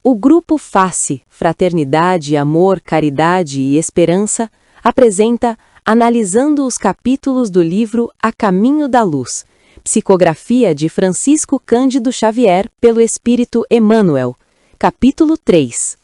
O grupo FACE, Fraternidade, Amor, Caridade e Esperança, apresenta Analisando os capítulos do livro A Caminho da Luz, psicografia de Francisco Cândido Xavier pelo Espírito Emmanuel, capítulo 3.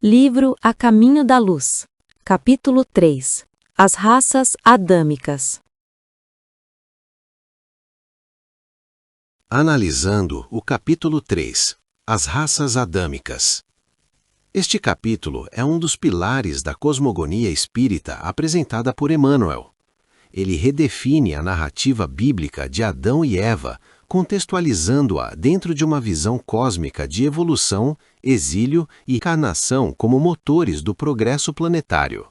Livro A Caminho da Luz, capítulo 3. As raças adâmicas. Analisando o capítulo 3, As raças adâmicas. Este capítulo é um dos pilares da cosmogonia espírita apresentada por Emmanuel. Ele redefine a narrativa bíblica de Adão e Eva, contextualizando-a dentro de uma visão cósmica de evolução, exílio e encarnação como motores do progresso planetário.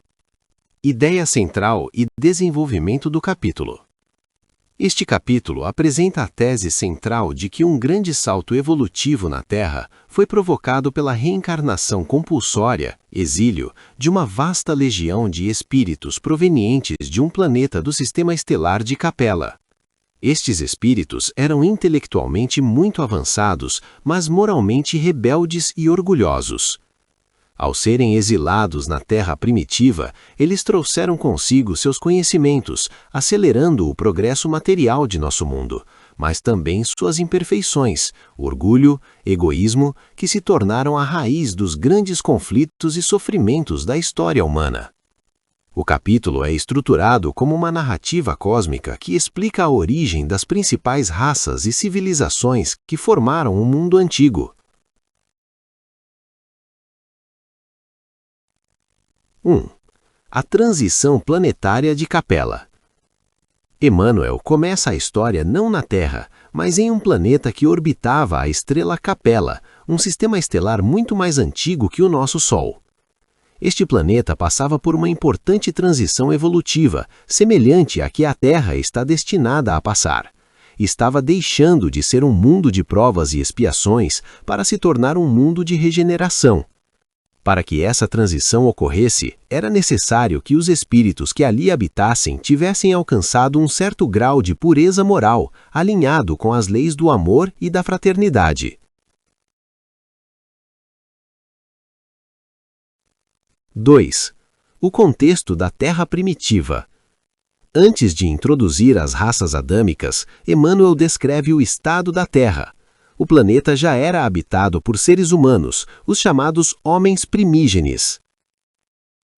Ideia central e desenvolvimento do capítulo. Este capítulo apresenta a tese central de que um grande salto evolutivo na Terra foi provocado pela reencarnação compulsória, exílio, de uma vasta legião de espíritos provenientes de um planeta do sistema estelar de Capella. Estes espíritos eram intelectualmente muito avançados, mas moralmente rebeldes e orgulhosos. Ao serem exilados na Terra primitiva, eles trouxeram consigo seus conhecimentos, acelerando o progresso material de nosso mundo, mas também suas imperfeições, orgulho, egoísmo, que se tornaram a raiz dos grandes conflitos e sofrimentos da história humana. O capítulo é estruturado como uma narrativa cósmica que explica a origem das principais raças e civilizações que formaram o mundo antigo. 1. A transição planetária de Capella. Emmanuel começa a história não na Terra, mas em um planeta que orbitava a estrela Capella, um sistema estelar muito mais antigo que o nosso Sol. Este planeta passava por uma importante transição evolutiva, semelhante à que a Terra está destinada a passar. Estava deixando de ser um mundo de provas e expiações para se tornar um mundo de regeneração. Para que essa transição ocorresse, era necessário que os espíritos que ali habitassem tivessem alcançado um certo grau de pureza moral, alinhado com as leis do amor e da fraternidade. 2. O contexto da Terra primitiva. Antes de introduzir as raças adâmicas, Emmanuel descreve o estado da Terra. O planeta já era habitado por seres humanos, os chamados homens primígenes.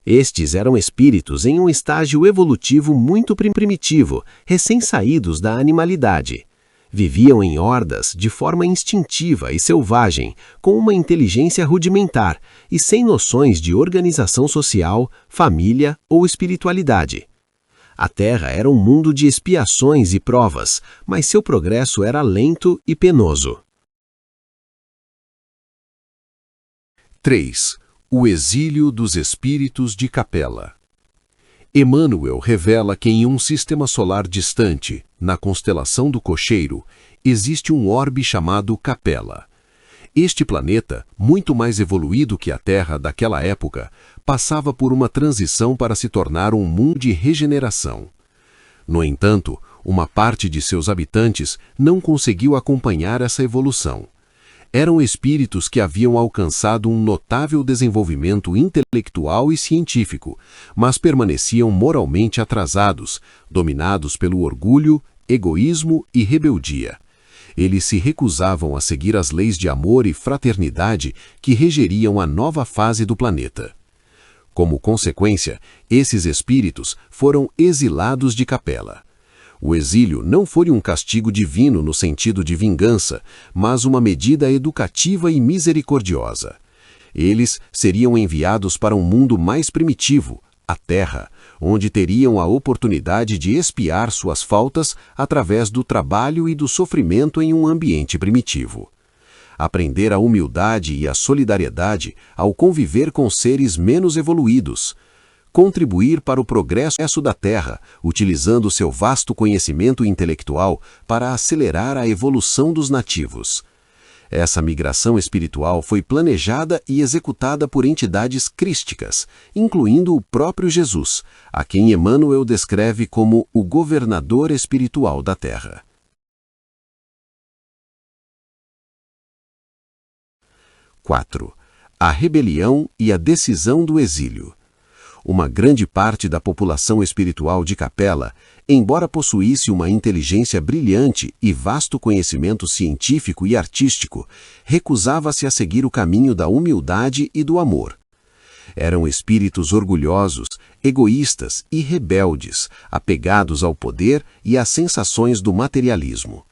Estes eram espíritos em um estágio evolutivo muito primitivo, recém-saídos da animalidade. Viviam em hordas de forma instintiva e selvagem, com uma inteligência rudimentar e sem noções de organização social, família ou espiritualidade. A Terra era um mundo de expiações e provas, mas seu progresso era lento e penoso. 3. O exílio dos espíritos de Capella. Emmanuel revela que em um sistema solar distante, na constelação do Cocheiro, existe um orbe chamado Capella. Este planeta, muito mais evoluído que a Terra daquela época, passava por uma transição para se tornar um mundo de regeneração. No entanto, uma parte de seus habitantes não conseguiu acompanhar essa evolução. Eram espíritos que haviam alcançado um notável desenvolvimento intelectual e científico, mas permaneciam moralmente atrasados, dominados pelo orgulho, egoísmo e rebeldia. Eles se recusavam a seguir as leis de amor e fraternidade que regeriam a nova fase do planeta. Como consequência, esses espíritos foram exilados de Capella. O exílio não foi um castigo divino no sentido de vingança, mas uma medida educativa e misericordiosa. Eles seriam enviados para um mundo mais primitivo, a Terra, onde teriam a oportunidade de expiar suas faltas através do trabalho e do sofrimento em um ambiente primitivo. Aprender a humildade e a solidariedade ao conviver com seres menos evoluídos. Contribuir para o progresso da Terra, utilizando seu vasto conhecimento intelectual para acelerar a evolução dos nativos. Essa migração espiritual foi planejada e executada por entidades crísticas, incluindo o próprio Jesus, a quem Emmanuel descreve como o governador espiritual da Terra. 4. A rebelião e a decisão do exílio. Uma grande parte da população espiritual de Capela, embora possuísse uma inteligência brilhante e vasto conhecimento científico e artístico, recusava-se a seguir o caminho da humildade e do amor. Eram espíritos orgulhosos, egoístas e rebeldes, apegados ao poder e às sensações do materialismo.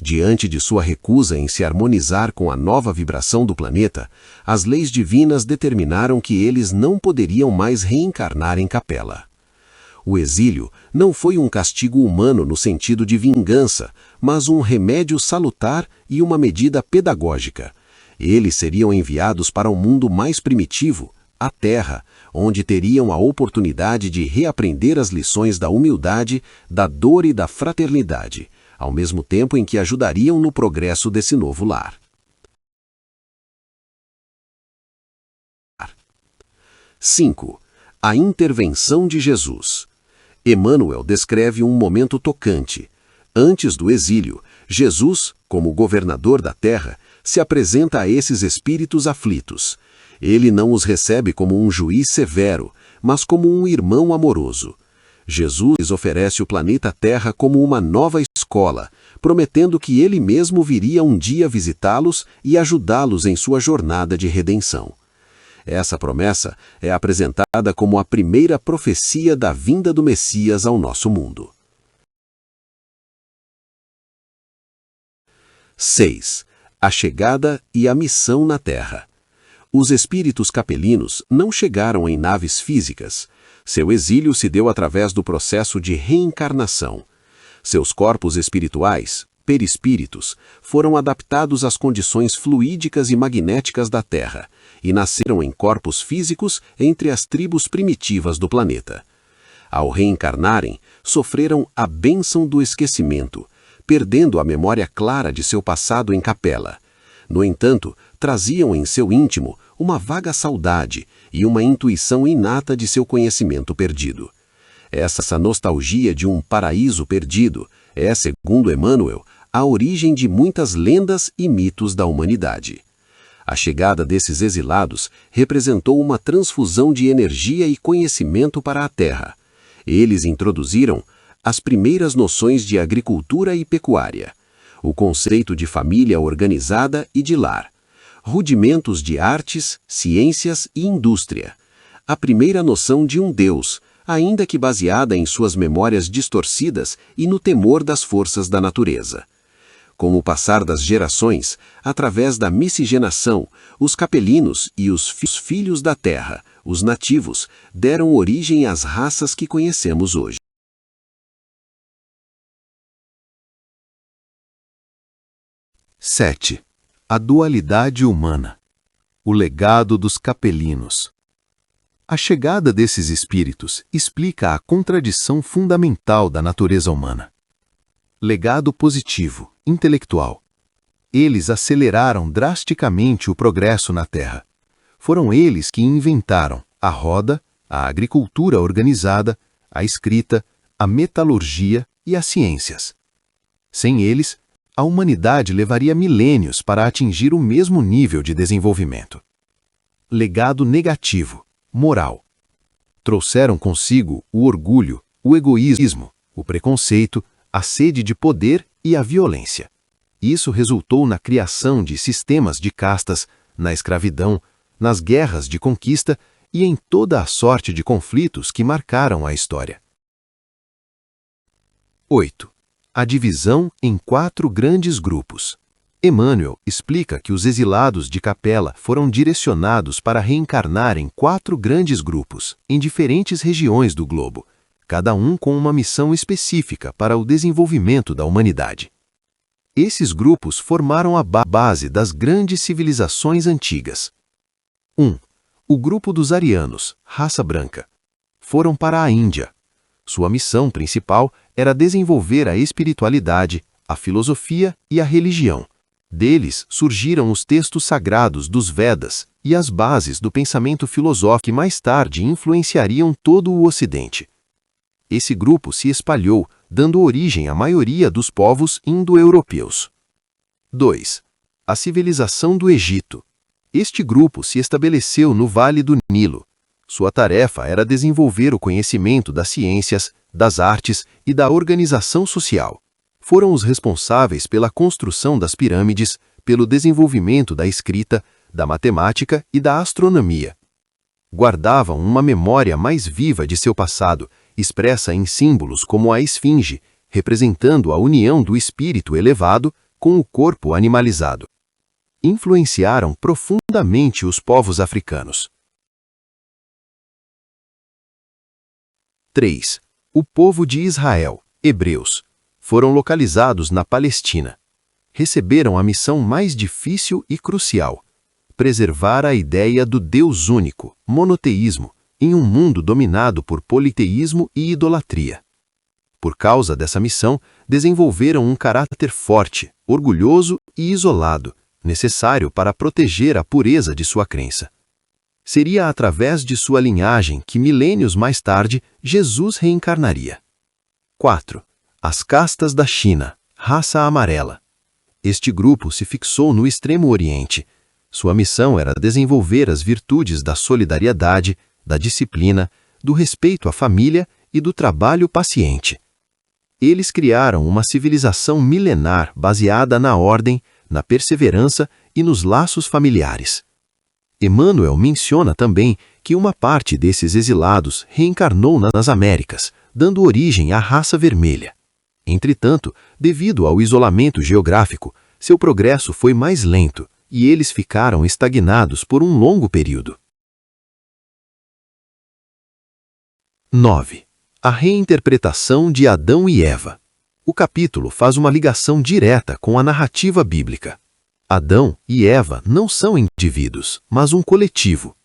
Diante de sua recusa em se harmonizar com a nova vibração do planeta, as leis divinas determinaram que eles não poderiam mais reencarnar em Capela. O exílio não foi um castigo humano no sentido de vingança, mas um remédio salutar e uma medida pedagógica. Eles seriam enviados para um mundo mais primitivo, a Terra, onde teriam a oportunidade de reaprender as lições da humildade, da dor e da fraternidade, ao mesmo tempo em que ajudariam no progresso desse novo lar. 5. A intervenção de Jesus. Emmanuel descreve um momento tocante. Antes do exílio, Jesus, como governador da terra, se apresenta a esses espíritos aflitos. Ele não os recebe como um juiz severo, mas como um irmão amoroso. Jesus oferece o planeta Terra como uma nova escola, prometendo que ele mesmo viria um dia visitá-los e ajudá-los em sua jornada de redenção. Essa promessa é apresentada como a primeira profecia da vinda do Messias ao nosso mundo. 6. A chegada e a missão na Terra. Os espíritos capelinos não chegaram em naves físicas. Seu exílio se deu através do processo de reencarnação. Seus corpos espirituais, perispíritos, foram adaptados às condições fluídicas e magnéticas da Terra e nasceram em corpos físicos entre as tribos primitivas do planeta. Ao reencarnarem, sofreram a bênção do esquecimento, perdendo a memória clara de seu passado em Capela. No entanto, traziam em seu íntimo uma vaga saudade e uma intuição inata de seu conhecimento perdido. Essa nostalgia de um paraíso perdido é, segundo Emmanuel, a origem de muitas lendas e mitos da humanidade. A chegada desses exilados representou uma transfusão de energia e conhecimento para a Terra. Eles introduziram as primeiras noções de agricultura e pecuária, o conceito de família organizada e de lar, rudimentos de artes, ciências e indústria, a primeira noção de um Deus, ainda que baseada em suas memórias distorcidas e no temor das forças da natureza. Com o passar das gerações, através da miscigenação, os capelinos e os filhos da terra, os nativos, deram origem às raças que conhecemos hoje. 7. A dualidade humana. O legado dos capelinos. A chegada desses espíritos explica a contradição fundamental da natureza humana. Legado positivo, intelectual. Eles aceleraram drasticamente o progresso na Terra. Foram eles que inventaram a roda, a agricultura organizada, a escrita, a metalurgia e as ciências. Sem eles, a humanidade levaria milênios para atingir o mesmo nível de desenvolvimento. Legado negativo, moral. Trouxeram consigo o orgulho, o egoísmo, o preconceito, a sede de poder e a violência. Isso resultou na criação de sistemas de castas, na escravidão, nas guerras de conquista e em toda a sorte de conflitos que marcaram a história. 8. A divisão em 4 grandes grupos. Emmanuel explica que os exilados de Capela foram direcionados para reencarnar em 4 grandes grupos, em diferentes regiões do globo, cada um com uma missão específica para o desenvolvimento da humanidade. Esses grupos formaram a base das grandes civilizações antigas. 1. O grupo dos arianos, raça branca. Foram para a Índia. Sua missão principal era desenvolver a espiritualidade, a filosofia e a religião. Deles surgiram os textos sagrados dos Vedas e as bases do pensamento filosófico que mais tarde influenciariam todo o Ocidente. Esse grupo se espalhou, dando origem à maioria dos povos indo-europeus. 2. A civilização do Egito. Este grupo se estabeleceu no Vale do Nilo. Sua tarefa era desenvolver o conhecimento das ciências, das artes e da organização social. Foram os responsáveis pela construção das pirâmides, pelo desenvolvimento da escrita, da matemática e da astronomia. Guardavam uma memória mais viva de seu passado, expressa em símbolos como a esfinge, representando a união do espírito elevado com o corpo animalizado. Influenciaram profundamente os povos africanos. 3. O povo de Israel, hebreus, foram localizados na Palestina. Receberam a missão mais difícil e crucial: preservar a ideia do Deus único, monoteísmo, em um mundo dominado por politeísmo e idolatria. Por causa dessa missão, desenvolveram um caráter forte, orgulhoso e isolado, necessário para proteger a pureza de sua crença. Seria através de sua linhagem que milênios mais tarde Jesus reencarnaria. 4. As castas da China, raça amarela. Este grupo se fixou no Extremo Oriente. Sua missão era desenvolver as virtudes da solidariedade, da disciplina, do respeito à família e do trabalho paciente. Eles criaram uma civilização milenar baseada na ordem, na perseverança e nos laços familiares. Emmanuel menciona também que uma parte desses exilados reencarnou nas Américas, dando origem à raça vermelha. Entretanto, devido ao isolamento geográfico, seu progresso foi mais lento e eles ficaram estagnados por um longo período. 9. A reinterpretação de Adão e Eva. O capítulo faz uma ligação direta com a narrativa bíblica. Adão e Eva não são indivíduos, mas um coletivo.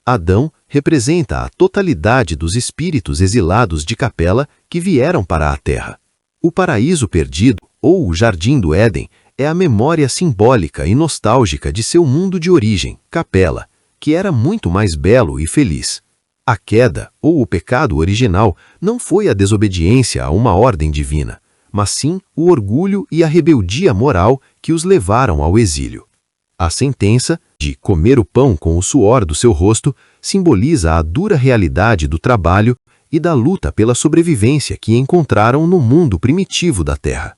Adão representa a totalidade dos espíritos exilados de Capela que vieram para a Terra. O paraíso perdido, ou o jardim do Éden, é a memória simbólica e nostálgica de seu mundo de origem, Capela, que era muito mais belo e feliz. A queda, ou o pecado original, não foi a desobediência a uma ordem divina, mas sim o orgulho e a rebeldia moral que os levaram ao exílio. A sentença, de comer o pão com o suor do seu rosto, simboliza a dura realidade do trabalho e da luta pela sobrevivência que encontraram no mundo primitivo da Terra.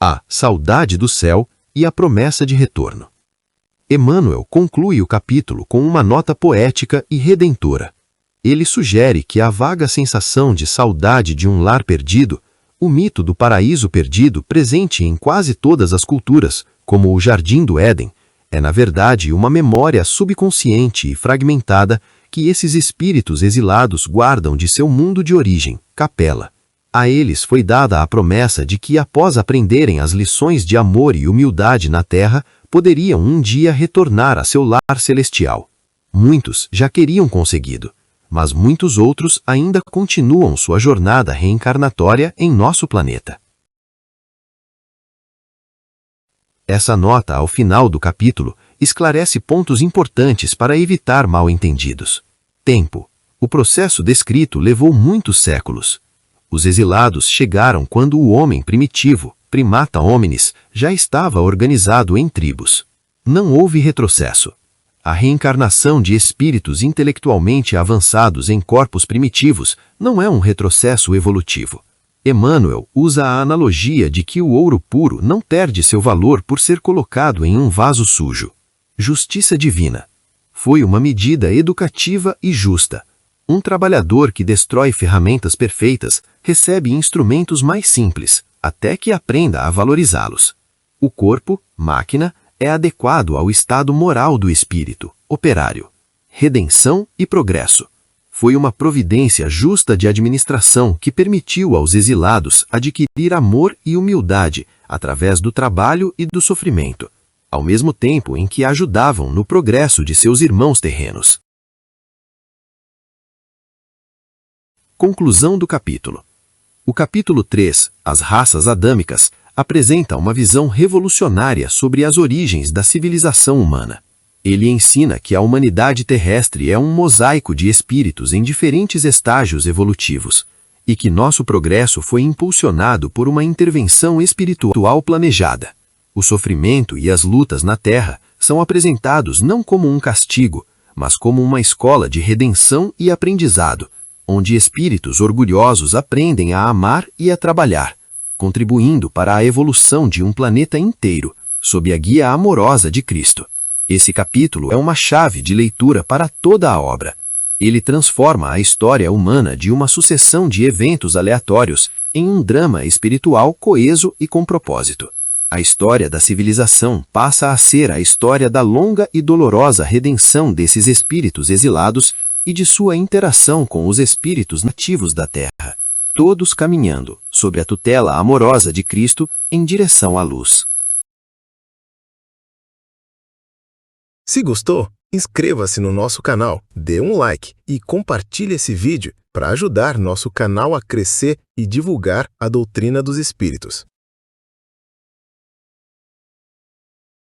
A saudade do céu e a promessa de retorno. Emmanuel conclui o capítulo com uma nota poética e redentora. Ele sugere que a vaga sensação de saudade de um lar perdido, o mito do paraíso perdido presente em quase todas as culturas, como o Jardim do Éden, é na verdade uma memória subconsciente e fragmentada que esses espíritos exilados guardam de seu mundo de origem, Capela. A eles foi dada a promessa de que, após aprenderem as lições de amor e humildade na Terra, poderiam um dia retornar a seu lar celestial. Muitos já queriam conseguido, mas muitos outros ainda continuam sua jornada reencarnatória em nosso planeta. Essa nota ao final do capítulo esclarece pontos importantes para evitar mal-entendidos. Tempo. O processo descrito levou muitos séculos. Os exilados chegaram quando o homem primitivo, primata hominis, já estava organizado em tribos. Não houve retrocesso. A reencarnação de espíritos intelectualmente avançados em corpos primitivos não é um retrocesso evolutivo. Emmanuel usa a analogia de que o ouro puro não perde seu valor por ser colocado em um vaso sujo. Justiça divina. Foi uma medida educativa e justa. Um trabalhador que destrói ferramentas perfeitas recebe instrumentos mais simples, até que aprenda a valorizá-los. O corpo, máquina, é adequado ao estado moral do espírito, operário. Redenção e progresso. Foi uma providência justa de administração que permitiu aos exilados adquirir amor e humildade através do trabalho e do sofrimento, ao mesmo tempo em que ajudavam no progresso de seus irmãos terrenos. Conclusão do capítulo. O capítulo 3, As Raças Adâmicas, apresenta uma visão revolucionária sobre as origens da civilização humana. Ele ensina que a humanidade terrestre é um mosaico de espíritos em diferentes estágios evolutivos, e que nosso progresso foi impulsionado por uma intervenção espiritual planejada. O sofrimento e as lutas na Terra são apresentados não como um castigo, mas como uma escola de redenção e aprendizado, onde espíritos orgulhosos aprendem a amar e a trabalhar, contribuindo para a evolução de um planeta inteiro, sob a guia amorosa de Cristo. Esse capítulo é uma chave de leitura para toda a obra. Ele transforma a história humana de uma sucessão de eventos aleatórios em um drama espiritual coeso e com propósito. A história da civilização passa a ser a história da longa e dolorosa redenção desses espíritos exilados e de sua interação com os espíritos nativos da Terra, todos caminhando, sob a tutela amorosa de Cristo, em direção à luz. Se gostou, inscreva-se no nosso canal, dê um like e compartilhe esse vídeo para ajudar nosso canal a crescer e divulgar a doutrina dos espíritos.